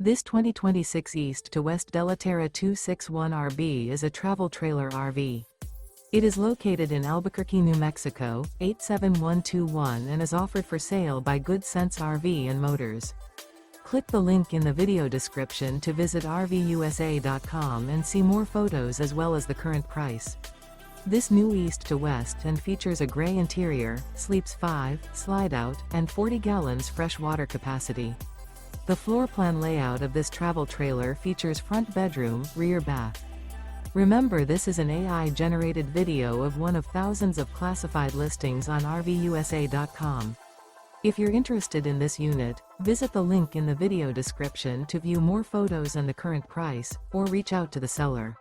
This 2026 East to West Della Terra 261RB is a travel trailer RV. It is located in Albuquerque, New Mexico, 87121 and is offered for sale by Good Sense RV and Motors. Click the link in the video description to visit RVUSA.com and see more photos as well as the current price. This new East to West and features a gray interior, sleeps 5, slide-out, and 40 gallons fresh water capacity. The floor plan layout of this travel trailer features front bedroom, rear bath. Remember, this is an AI-generated video of one of thousands of classified listings on RVUSA.com. If you're interested in this unit, visit the link in the video description to view more photos and the current price, or reach out to the seller.